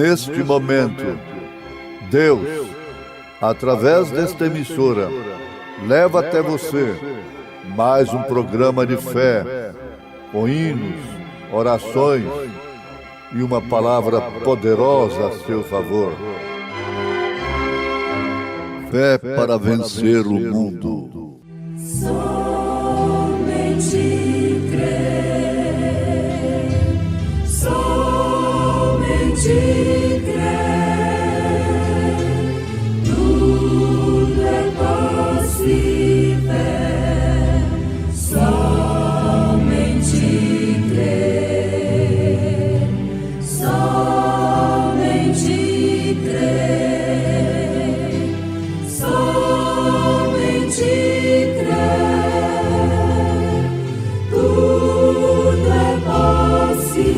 neste momento, Deus, através desta emissora, leva até você mais um programa de fé, com hinos, orações e uma palavra poderosa a seu favor. Fé para vencer o mundo. Somente crer, somente crer, tudo é possível, somente crer, somente crer, somente crer, tudo é possível,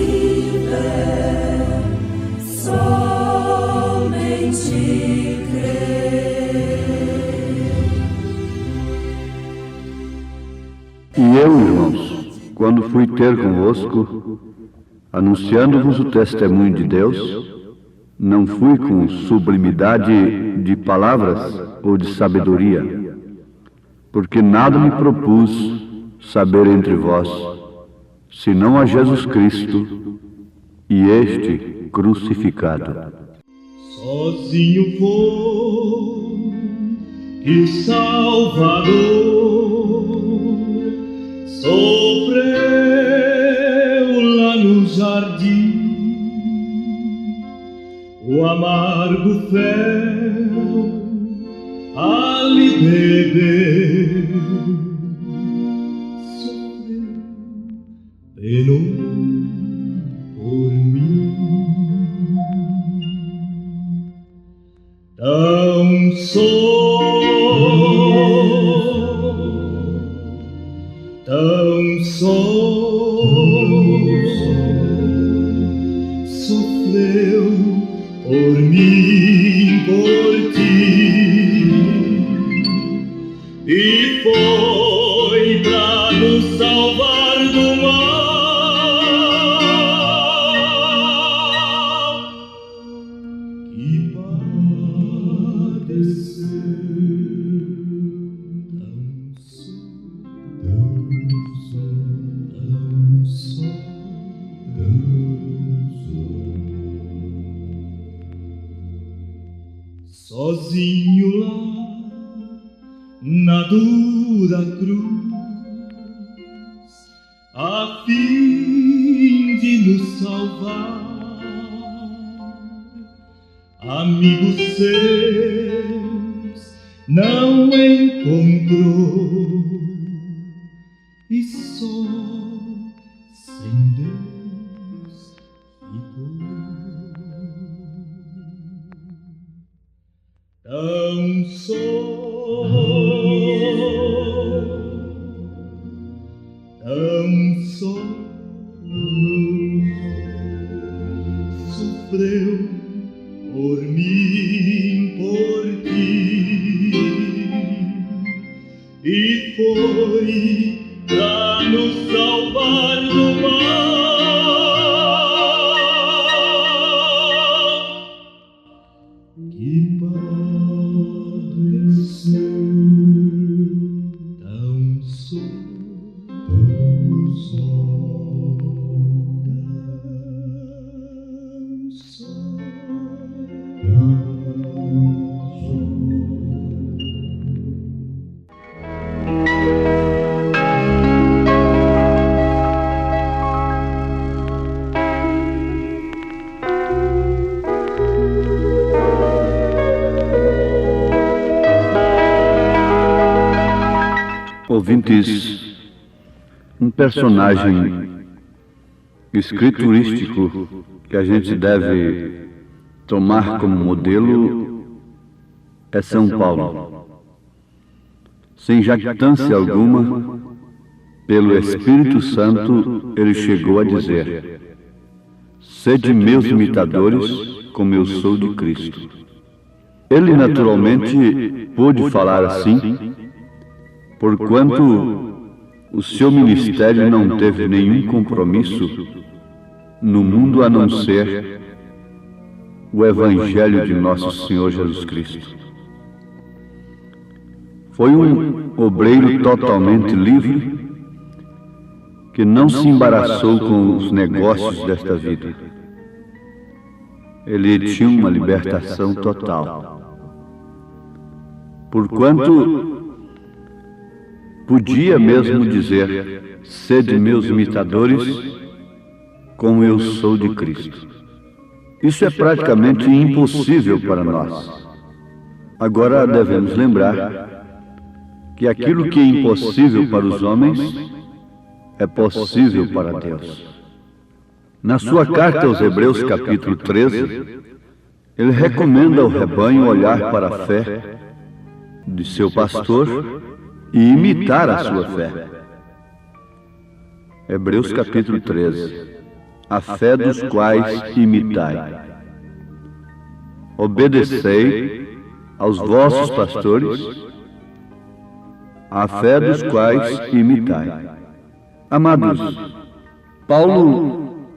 somente crer. E eu, irmãos, quando fui ter convosco, anunciando-vos o testemunho de Deus, não fui com sublimidade de palavras ou de sabedoria, porque nada me propus saber entre vós, senão a Jesus Cristo e este crucificado. Sozinho foi que o Salvador sofreu lá no jardim o amargo fel ali bebeu, sofreu, penou por mim. Tão só sofreu por mim, por ti, e foi pra nos salvar do mal que padeceu. Sozinho lá na dura cruz, a fim de nos salvar, amigos seus não encontrou, e só sem Deus ficou. Tão só sofreu por mim, por ti, e foi pra nos salvar do mal que padeceu. Tão só Ouvintes, um personagem escriturístico que a gente deve tomar como modelo é São Paulo. Sem jactância alguma, pelo Espírito Santo, ele chegou a dizer: sede meus imitadores, como eu sou de Cristo. Ele naturalmente pôde falar assim, porquanto o seu ministério não teve nenhum compromisso no mundo a não ser o Evangelho de nosso Senhor Jesus Cristo. Foi um obreiro totalmente livre, que não se embaraçou com os negócios desta vida. Ele tinha uma libertação total. Porquanto podia mesmo dizer: sede meus imitadores, como eu sou de Cristo. Isso é praticamente impossível para nós. Agora devemos lembrar que aquilo que é impossível para os homens é possível para Deus. Na sua carta aos Hebreus, capítulo 13, ele recomenda ao rebanho olhar para a fé de seu pastor e imitar a sua fé. Hebreus, capítulo 13. A fé dos quais imitai. Obedecei aos vossos pastores, a fé dos quais imitai. Amados, Paulo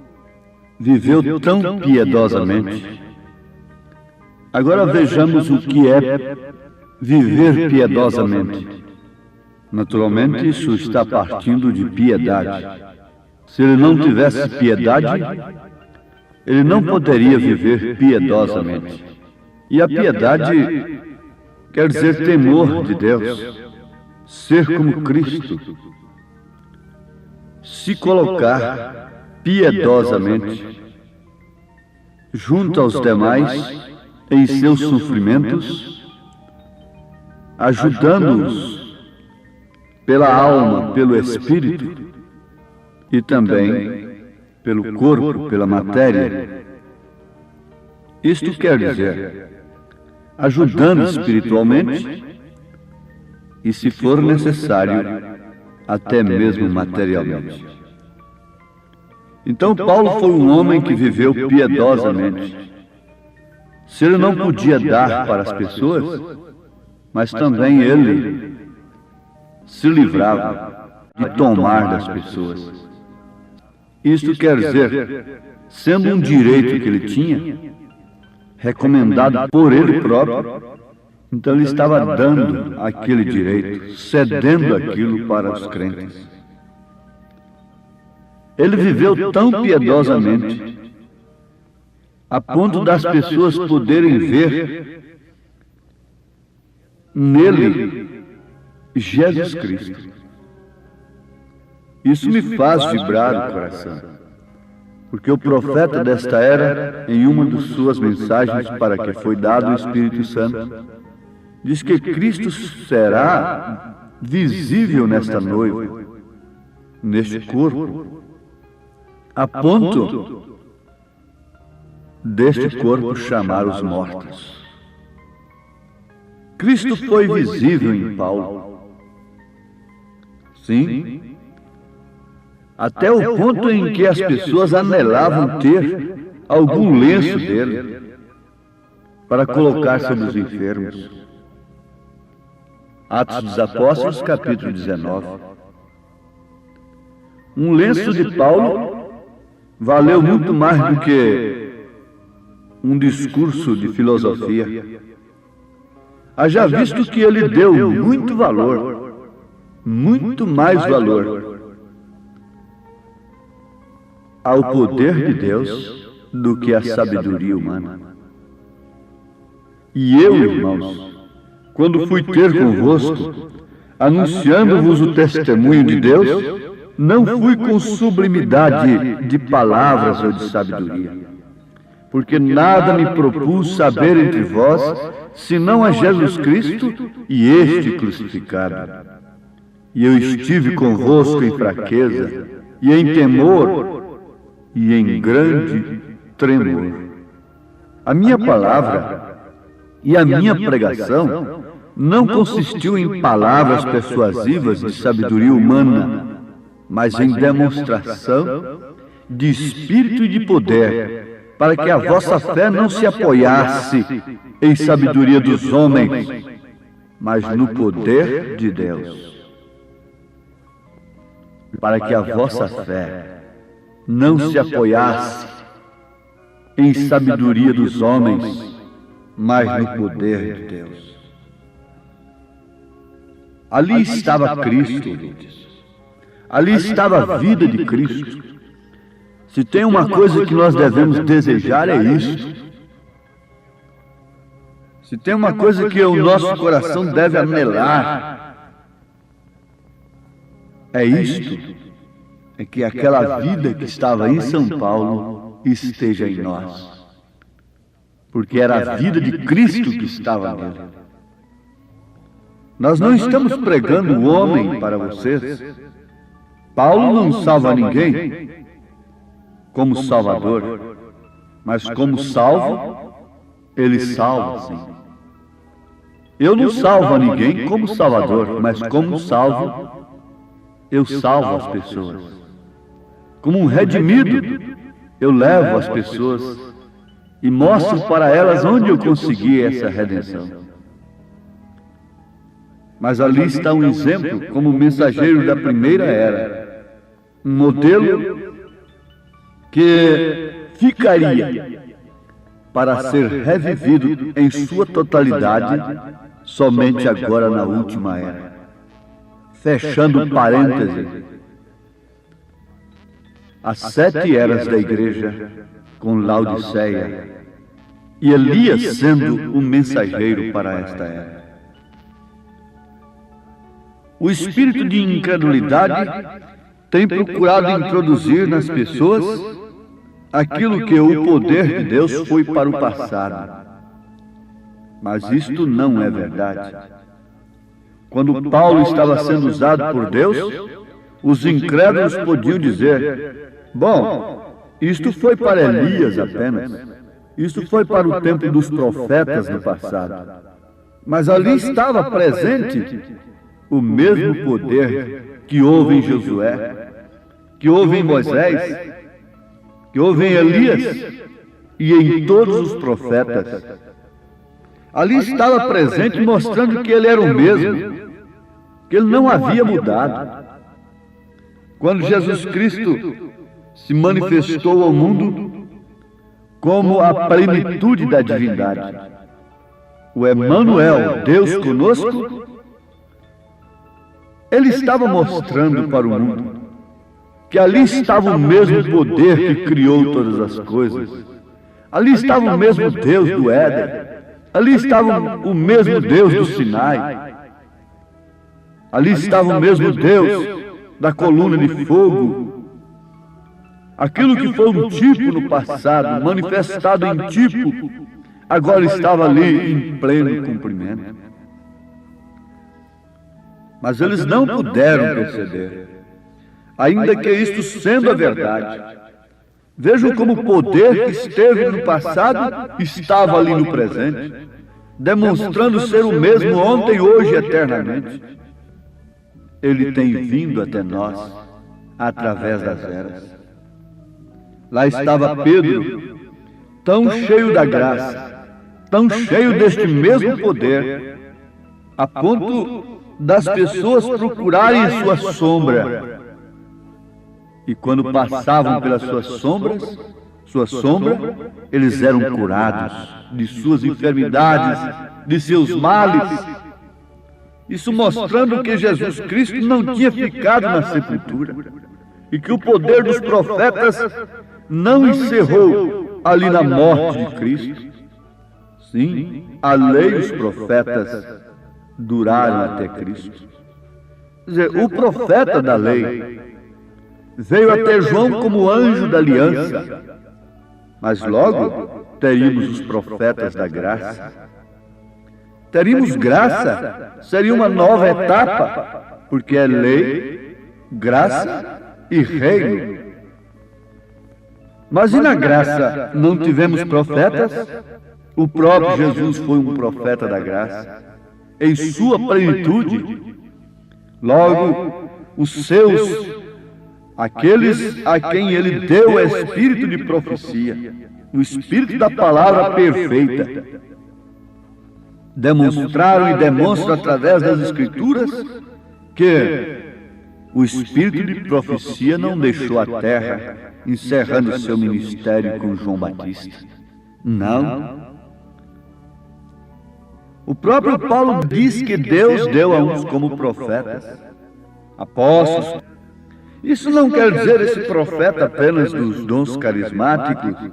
viveu tão piedosamente. Agora vejamos o que é viver piedosamente. Naturalmente, isso está partindo de piedade. Se ele não tivesse piedade, ele não poderia viver piedosamente. E a piedade quer dizer temor de Deus, ser como Cristo, se colocar piedosamente junto aos demais em seus sofrimentos, ajudando-os pela alma, pelo espírito e também pelo corpo, pela matéria. Isto quer dizer, ajudando espiritualmente e, se for necessário, até mesmo materialmente. Então Paulo foi um homem que viveu piedosamente. Se ele não podia dar para as pessoas, mas também ele se livrava de tomar das pessoas. Isto quer dizer, sendo um direito que ele tinha, recomendado por ele próprio, então ele estava dando aquele direito, cedendo aquilo para os crentes. Ele viveu tão piedosamente, a ponto das pessoas poderem ver nele Jesus Cristo. Isso me faz vibrar o coração, porque o profeta desta era, em uma de suas mensagens para que foi dado o Espírito Santo, diz que Cristo será visível nesta noiva, neste corpo, a ponto deste corpo chamar os mortos. Cristo foi visível em Paulo. Sim, até o ponto em que as pessoas anelavam ter algum lenço dele para colocar sobre os enfermos. Atos dos Apóstolos, capítulo 19. Um lenço de Paulo valeu muito mais do que um discurso de filosofia. Haja visto que ele deu muito valor, muito mais valor ao poder de Deus do que à sabedoria humana. E eu, irmãos, quando fui ter convosco, anunciando-vos o testemunho de Deus, não fui com sublimidade de palavras ou de sabedoria, porque nada me propus saber entre vós, senão a Jesus Cristo e este crucificado. E eu estive convosco em fraqueza, e em temor, e em grande tremor. A minha palavra e a minha pregação não consistiu em palavras persuasivas de sabedoria humana, mas em demonstração de espírito e de poder, para que a vossa fé não se apoiasse em sabedoria dos homens, mas no poder de Deus. Para que a vossa fé não se apoiasse em sabedoria dos homens, mas no poder de Deus. Ali estava Cristo, ouvintes. Ali estava a vida de Cristo. Se tem uma coisa que nós devemos desejar, é isto. Se tem uma coisa que o nosso coração deve anelar, é isto. É que aquela vida que estava em São Paulo esteja em nós. Porque era a vida de Cristo que estava nele. Nós não estamos pregando o homem para vocês. Paulo não salva ninguém como Salvador, mas como salvo, ele salva, sim. Eu não salvo a ninguém como Salvador, mas como salvo, eu salvo as pessoas. Como um redimido, eu levo as pessoas e mostro para elas onde eu consegui essa redenção. Mas ali está um exemplo como mensageiro da primeira era, um modelo que ficaria para ser revivido em sua totalidade somente agora na última era. Fechando parêntese, as 7 eras da igreja com Laodiceia e Elias sendo um mensageiro para esta era. O espírito de incredulidade tem procurado introduzir nas pessoas aquilo que o poder de Deus foi para o passado. Mas isto não é verdade. Quando Paulo estava sendo usado por Deus, os incrédulos podiam dizer: bom, isto foi para Elias apenas. Isto foi para o tempo dos profetas no passado. Mas ali estava presente o mesmo poder que houve em Josué, que houve em Moisés, que houve em Elias e em todos os profetas. Ali estava presente mostrando que ele era o mesmo, que ele não havia mudado. Quando Jesus Cristo se manifestou ao mundo como a plenitude da divindade, o Emanuel, Deus conosco, ele estava mostrando para o mundo que ali estava o mesmo poder que criou todas as coisas. Ali estava o mesmo Deus do Éden. Ali estava o mesmo Deus do Sinai. Ali estava o mesmo Deus da coluna de fogo. Aquilo que foi um tipo no passado, manifestado em tipo, agora estava ali em pleno cumprimento. Mas eles não puderam perceber, ainda que isto sendo a verdade. Vejam como o poder que esteve no passado estava ali no presente, demonstrando ser o mesmo ontem, hoje e eternamente. Ele tem vindo até nós através das eras. Lá estava Pedro, tão cheio da graça, tão cheio deste mesmo poder, a ponto das pessoas procurarem sua sombra. E quando passavam pelas sua sombra, eles eram curados de suas enfermidades, de seus males. Isso mostrando que Jesus Cristo não tinha ficado na sepultura e que o poder dos profetas não encerrou ali na morte de Cristo. Sim, a lei e os profetas duraram até Cristo. Quer dizer, o profeta da lei veio até João como anjo da aliança, mas logo teríamos os profetas da graça. Teríamos graça, seria uma nova etapa, porque é lei, graça e reino. Mas e na graça não tivemos profetas? O próprio Jesus foi um profeta da graça, em sua plenitude. Logo, os seus, aqueles a quem ele deu o espírito de profecia, o espírito da palavra perfeita, demonstraram e demonstram através das Escrituras que o espírito de profecia não deixou a terra, encerrando seu ministério com João Batista. Não. O próprio Paulo diz que Deus deu a uns como profetas, apóstolos. Isso não quer dizer esse profeta apenas dos dons carismáticos,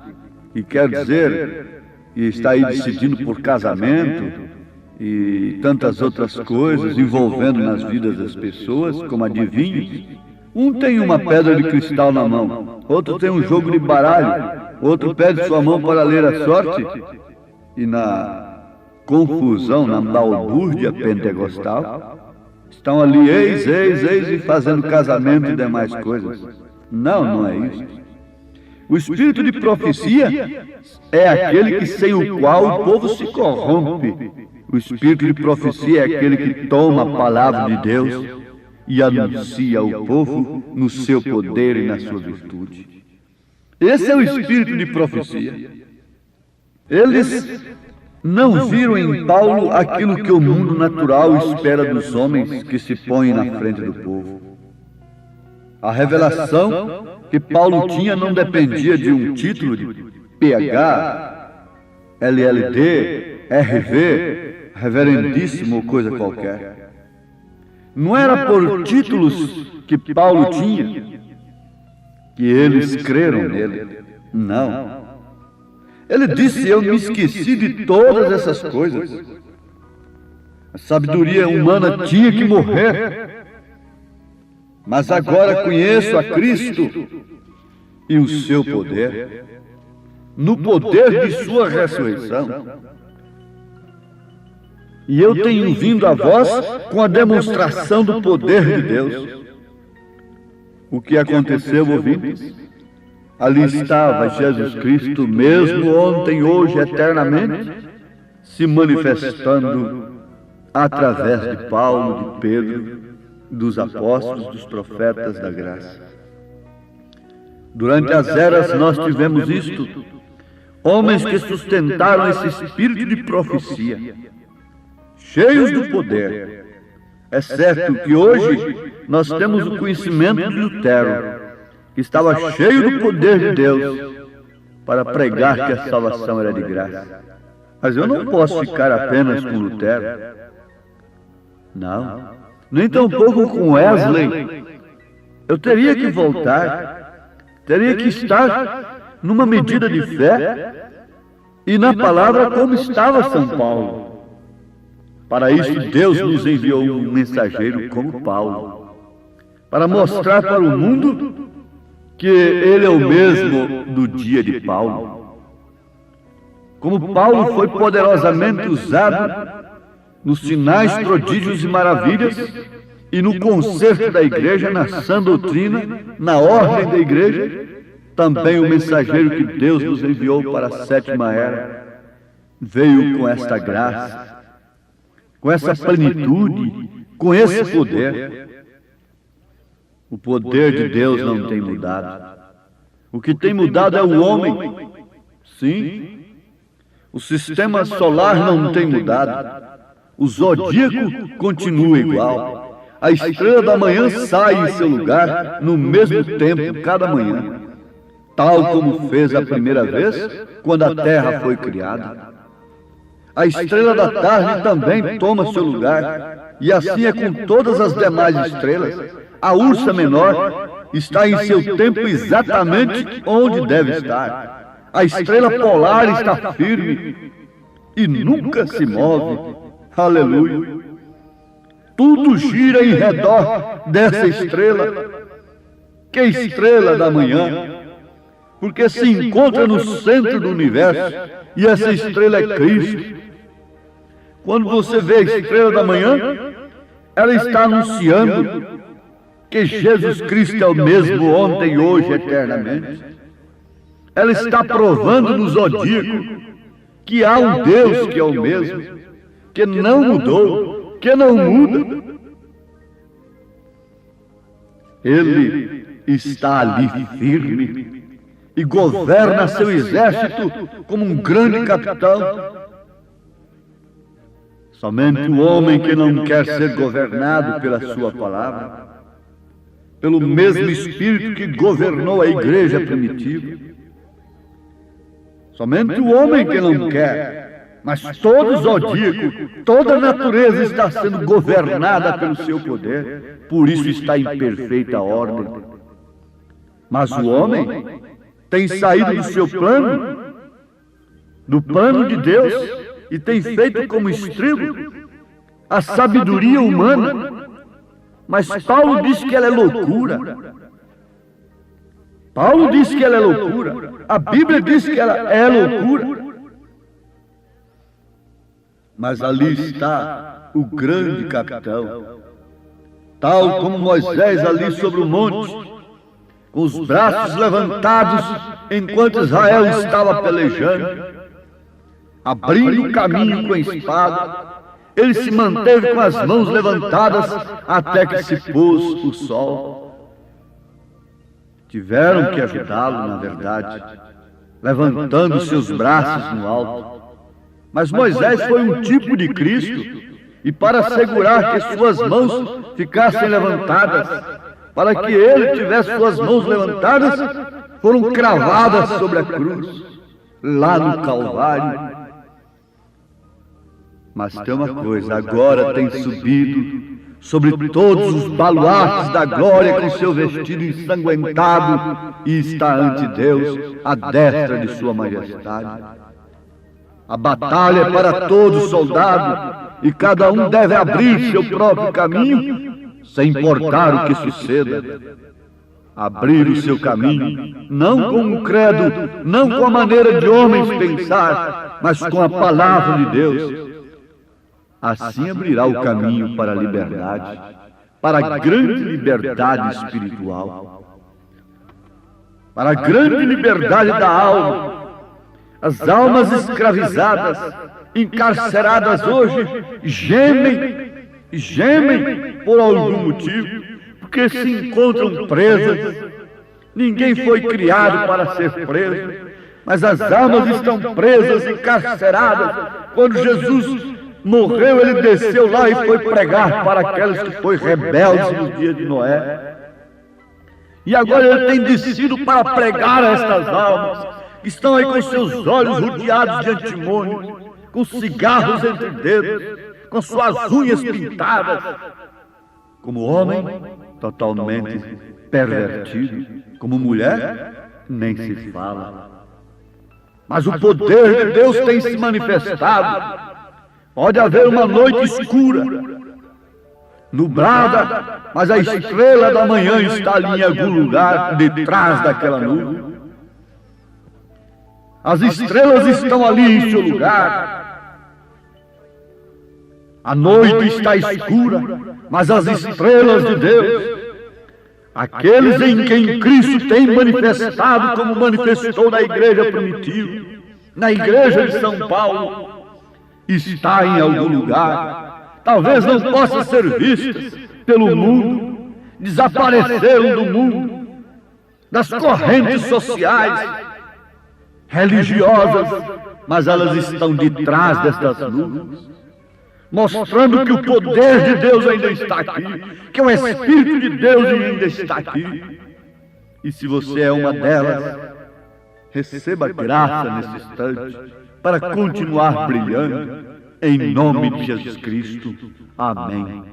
e quer dizer, e está aí decidindo por casamento e tantas outras coisas envolvendo nas vidas das pessoas, como adivinhos. Um tem uma pedra de cristal na mão, outro tem um jogo de baralho, outro pede sua mão para ler a sorte, e na confusão, na balbúrdia pentecostal, estão ali eis e fazendo casamento e demais coisas. Não é isso. O espírito de profecia é aquele que sem o qual o povo se corrompe. O espírito de profecia é aquele que toma a palavra de Deus e anuncia ao povo no seu poder e na sua virtude. Esse é o espírito de profecia. Eles não viram em Paulo aquilo que o mundo natural espera dos homens que se põem na frente do povo. A revelação que Paulo tinha não dependia de um título de PH, LLD, RV, reverendíssimo ou coisa qualquer. Não era por títulos que Paulo tinha que eles creram nele. Não. Ele disse: eu me esqueci de todas essas coisas. A sabedoria humana tinha que morrer. Mas agora conheço a Cristo e o seu poder, no poder de sua ressurreição. E eu tenho vindo a vós com a demonstração do poder de Deus. O que aconteceu, ouvintes? Ali estava Jesus Cristo, mesmo ontem, hoje, eternamente, se manifestando através de Paulo, de Pedro, dos apóstolos, dos profetas da graça. Durante as eras nós tivemos isto, homens que sustentaram esse espírito de profecia, cheios do poder. É certo que hoje nós temos o conhecimento de Lutero, que estava cheio do poder de Deus para pregar que a salvação era de graça. Mas eu não posso ficar apenas com Lutero. Não. Nem tampouco com Wesley. Eu teria que voltar, teria que estar numa medida de fé e na palavra como estava São Paulo. Para isso Deus nos enviou um mensageiro como Paulo, para mostrar para o mundo que ele é o mesmo do dia de Paulo. Como Paulo foi poderosamente usado nos sinais, prodígios e maravilhas, e no conserto da igreja, na sã doutrina, na ordem da igreja, também o mensageiro que Deus nos enviou para a sétima era veio com esta graça, com essa plenitude, com esse poder. O poder de Deus não tem mudado. O que tem mudado é o homem. Sim, o sistema solar não tem mudado. O zodíaco continua igual. A estrela da manhã sai em seu lugar no mesmo tempo cada manhã, tal como fez a primeira vez quando a terra foi criada. A estrela da tarde também toma seu lugar, e assim é com todas as demais estrelas. A Ursa Menor está em seu tempo exatamente onde deve estar. A estrela polar está firme e nunca se move. Aleluia! Tudo gira em redor dessa estrela, que é a estrela da manhã, porque se encontra no centro do universo, e essa estrela é Cristo. Quando você vê a estrela da manhã, ela está anunciando que Jesus Cristo é o mesmo ontem, hoje, eternamente. Ela está provando no zodíaco que há um Deus que é o mesmo, que não mudou, que não muda. Ele está ali firme e governa seu exército como um grande capitão. Somente o homem que não quer ser governado pela sua palavra pelo mesmo Espírito que governou a igreja primitiva. Somente o homem que não quer, mas todo zodíaco, toda a natureza está sendo governada pelo seu poder, por isso está em perfeita ordem. Mas o homem tem saído do seu plano, do plano de Deus, e tem feito como estribo a sabedoria humana. Mas Paulo diz que ela é loucura. Paulo diz que ela é loucura. A Bíblia diz que ela é loucura. Mas ali está o grande capitão, tal como Moisés ali sobre o monte, com os braços levantados enquanto Israel estava pelejando, abrindo o caminho com a espada. Ele se manteve com as mãos levantadas até que se pôs o sol. Tiveram que ajudá-lo, na verdade, levantando seus braços no alto. Mas Moisés foi um tipo de Cristo, e para assegurar que suas mãos ficassem levantadas, para que ele tivesse suas mãos levantadas, foram cravadas sobre a cruz, lá no Calvário. Mas tem uma coisa, agora tem subido sobre todos os baluartes da glória com seu vestido ensanguentado e está ante Deus, à destra de sua majestade. A batalha é para todo soldado e cada um deve abrir seu próprio caminho, sem importar o que suceda. Abrir o seu caminho, não com o credo, não com a maneira de homens pensar, mas com a palavra de Deus. Assim abrirá o caminho para a liberdade, para a grande liberdade espiritual, para a grande liberdade da alma. As almas escravizadas, encarceradas hoje, gemem por algum motivo, porque se encontram presas. Ninguém foi criado para ser preso, mas as almas estão presas, encarceradas. Quando Jesus morreu, ele desceu lá e foi pregar para aqueles que foram rebeldes nos dias de Noé. E agora ele tem descido para pregar a estas almas, que estão aí com seus olhos rodeados de antimônio, com cigarros entre dedos, com suas unhas pintadas. Como homem, totalmente pervertido. Como mulher, nem se fala. Mas o poder de Deus tem se manifestado. Pode haver uma noite escura, nublada, mas a estrela da manhã está ali em algum lugar, detrás daquela nuvem. As estrelas estão ali em seu lugar. A noite está escura, mas as estrelas de Deus, aqueles em quem Cristo tem manifestado, como manifestou na igreja primitiva, na igreja de São Paulo, está em algum lugar. Talvez não possa ser vistas pelo mundo, desapareceram do mundo, das correntes sociais, religiosas, mas elas estão detrás destas nuvens, mostrando que o poder de Deus ainda está aqui, que o Espírito de Deus ainda está aqui. E se você é uma delas, receba graça nesse instante, para continuar brilhando, em nome de Jesus Cristo. Amém.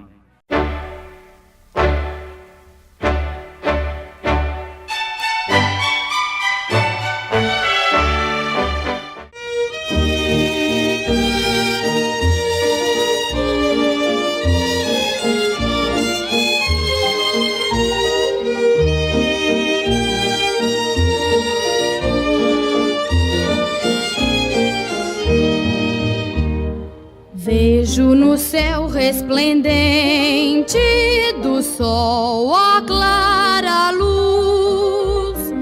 Vejo no céu resplendente do sol a clara luz.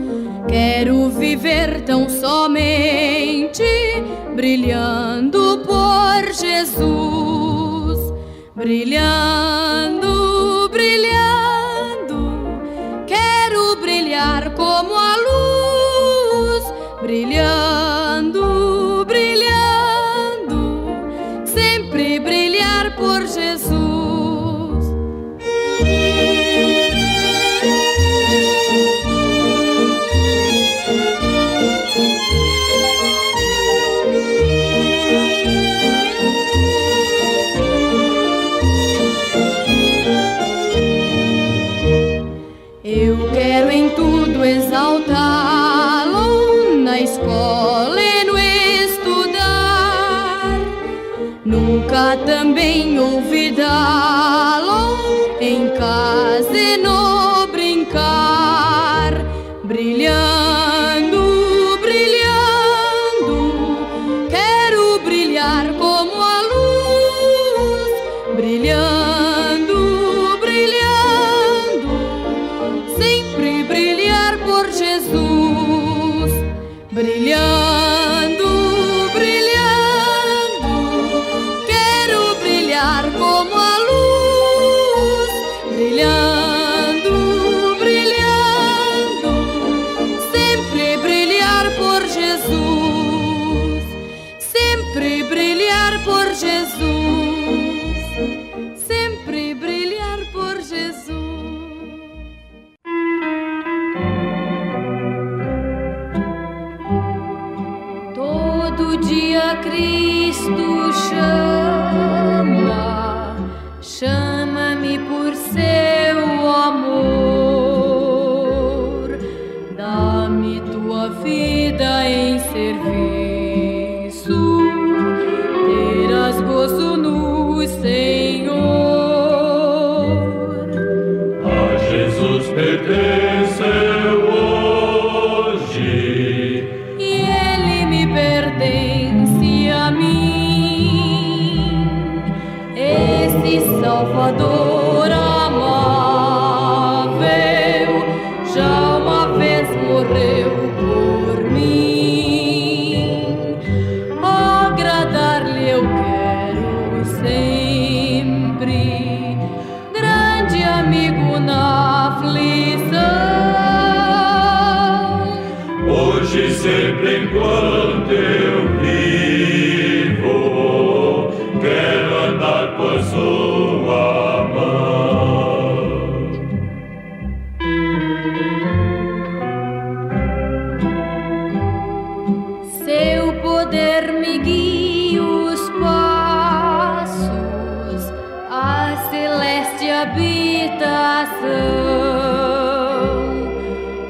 Quero viver tão somente brilhando por Jesus. Brilhando, brilhando, quero brilhar como a luz. Brilhando, brilhando, sempre brilhar por Jesus. também olvidá-lo em casa e no brincar, brilhando, brilhando, quero brilhar como a luz, brilhando, brilhando, sempre brilhar por Jesus, brilhando, brilhando, quero brilhar como a luz, brilhando, brilhando, sempre brilhar por Jesus, sempre brilhar por Jesus, sempre brilhar por Jesus. Todo dia Cristo chama, chama-me por seu amor, dá-me tua vida em serviço, terás gozo no Senhor. A Jesus pertence hoje, E Ele me pertence a mim, esse Salvador amável já uma vez morreu por mim. Agradar-lhe eu quero sempre, grande amigo na aflição. hoje e sempre enquanto eu vivo, quero andar por sua mão. Seu poder me guia os passos à celeste habitação,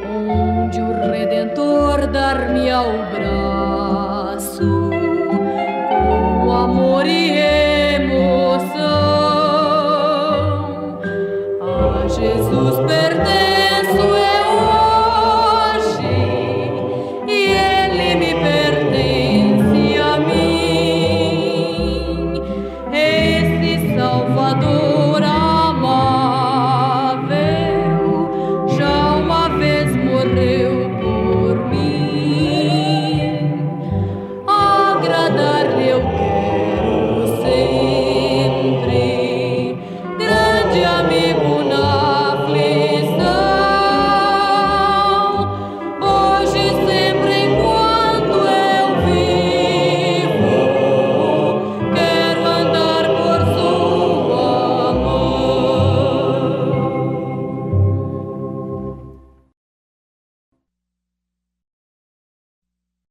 onde o Redentor dar-me ao braço com amor e emoção. A Jesus pertenço eu hoje, e Ele me pertence a mim, esse Salvador amável já uma vez morreu por mim. Agradar-lhe eu quero sempre, grande amigo